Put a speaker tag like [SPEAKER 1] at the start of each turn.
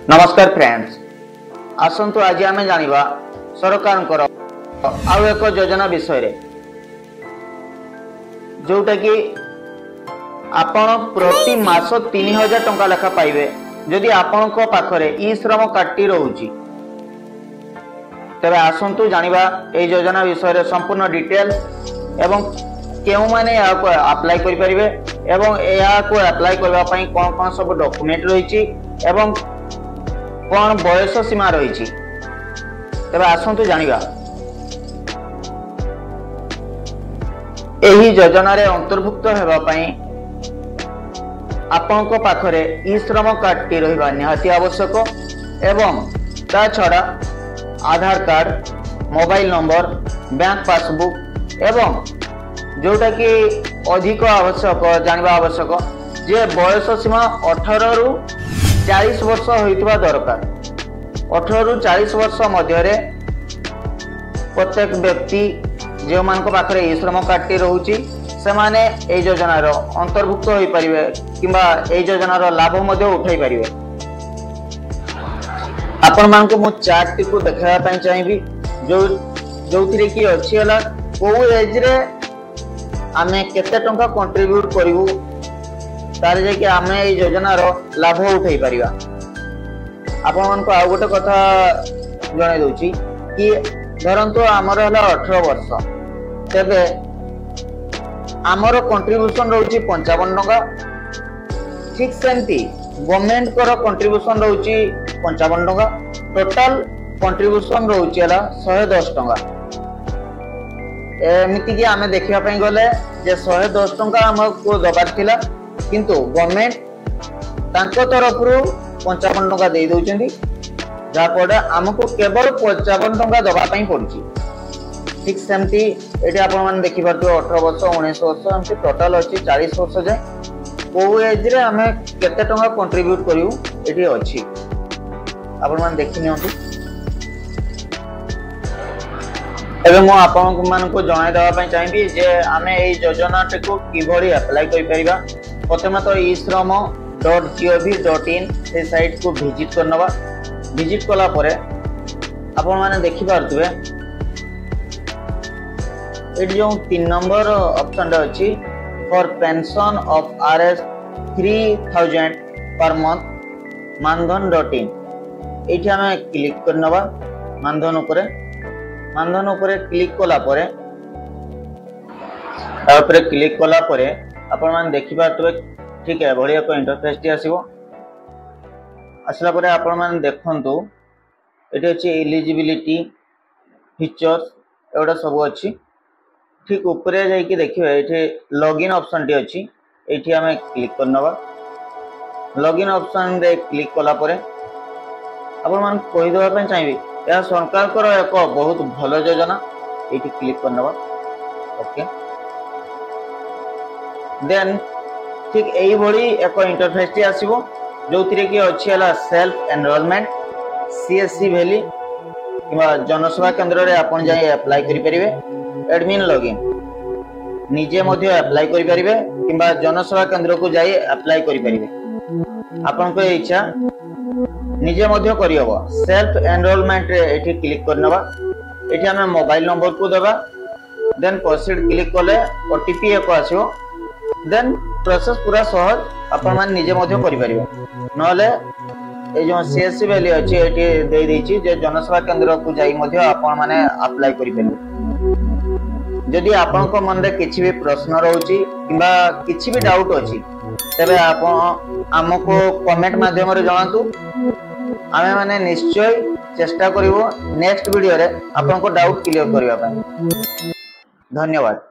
[SPEAKER 1] नमस्कार फ्रेंड्स, आसंतु आज आम जानिबा सरकार आउ एक योजना विषय रे जोटा कि आपण प्रति मास 3000 टंका लेखा पाइबे जदि आपण को पाखरे ई श्रम कार्ड रोची। तबे आसंतु जानिबा ए योजना विषय रे संपूर्ण डिटेल्स एवं केउ माने अप्लाई करि परिबे एवं या को अप्लाई करबा पई कोन कोन सब डॉक्यूमेंट रहिछि एवं कौन बयस सीमा रही। तबे आसंतु जानिबा एही योजना रे अंतर्भुक्त हेबा पई आपन को पाखरे ई श्रम कार्ड टी रहिबा निहाती आवश्यक एवं ता छडा Aadhaar card, mobile number, bank passbook एवं जोटा कि अधिक आवश्यक जानिबा आवश्यक जे बयस सीमा 18 रु 40 वर्ष होइतबा दरकार। 18 रु 40 वर्ष मध्य प्रत्येक व्यक्ति जो मान को पाखरे ई श्रम कार्ड रोची से माने ए योजना रो अंतर्भुक्त होई परिबे किबा ए योजना रो लाभ मध्य उठाई परिबे। आपण मान को मु चार्ट टी को देखाया पई चाहिबी जोथिरे की अछि हला को एज रे आमे केते टंका कंट्रीब्यूट करिवु तारे जे कि आमे ए योजना रो लाभ उठाई परिबा। आपण मान को आ गोटे कथा जणाई दोची कि धरंतु हमर हला 18 वर्ष तबे हमर कंट्रीब्यूशन रहउची 55 टंका। ठीक सेंती गवर्नमेंट को कंट्रीब्यूशन रहउची 55 टंका। टोटल कंट्रीब्यूशन रहउची हला 110 टंका। एमिति कि आमे देखिया पई गले जे 110 टंका हमको दबार थिला किंतु गवर्नमेंट तांको तरफ रु 55 टंका दे दउचंदी जा पड़े हमको केवल 55 टंका दबा पई पड़ची। ठीक सेमती एटी आपण मान देखि परतो 18 वर्ष 19 वर्ष हमसे टोटल अछि 40 वर्ष जे को एज रे हमें केते टंका कंट्रीब्यूट करिउ एटी अछि आपण मान देखि नियंतु। एबे मो आपण मान को जणाई देबा पई चाहिबी जे हमें एई योजना को किभली अप्लाई करि परिबा। प्रथम तो isram.gov.in से साइट को विजिट करनबा। विजिट कला परे आपण माने देखि पारतबे एट जो 3 नंबर ऑप्शन अछि for pension of RS 3000 per month मानधन.in एठी हमें क्लिक करनबा। मानधन ऊपर क्लिक कला परे तापर क्लिक कला परे आपण मान देखि पारतबे। ठीक है, बढ़िया को इंटरफेस टी आसीबो। आसला परे आपण मान देखंतु एटी अछि एलिजिबिलिटी फीचर्स एवडा सब अछि। ठीक ऊपरे जाई कि देखिबे एठी लॉगिन ऑप्शन टी अछि एठी हमें क्लिक करनबा। लॉगिन ऑप्शन रे क्लिक कला परे आपण मान कहि देबा पय चाहिबी या सरकार को एक बहुत भलो योजना एठी क्लिक करनबा। ओके देन ठीक एई भली एक इंटरफेस टी आसीबो जोथिरे कि अछि हला सेल्फ एनरोलमेंट सीएससी वैली किबा जनसेवा केंद्र रे आपण जाई अप्लाई करि परिबे। एडमिन लॉगिन निजे मध्ये अप्लाई करि परिबे किबा जनसेवा केंद्र को जाई अप्लाई करि परिबे। आपण को इच्छा निजे मध्ये करि हबो। सेल्फ एनरोलमेंट रे एठी क्लिक करनबा। एठी हम मोबाइल नंबर को देबा। देन प्रोसीड क्लिक कले ओटीपी एको आसीबो। देन प्रोसेस पूरा सहज आपण मान निजे मध्ये करि परिबे। नले ए जो सीएससी वैली अछि एठी दे दैछि जे जनसेवा केंद्र को जाई मध्ये आपण माने अप्लाई करि परिबे। जदि आपण को मन रे किछि भी प्रश्न रहउछि किबा किछि भी डाउट अछि तबे आपण हमको कमेंट माध्यम रे जणातु। आमे माने निश्चय चेष्टा करिवो नेक्स्ट वीडियो रे आपण को डाउट क्लियर करिवा पय। धन्यवाद।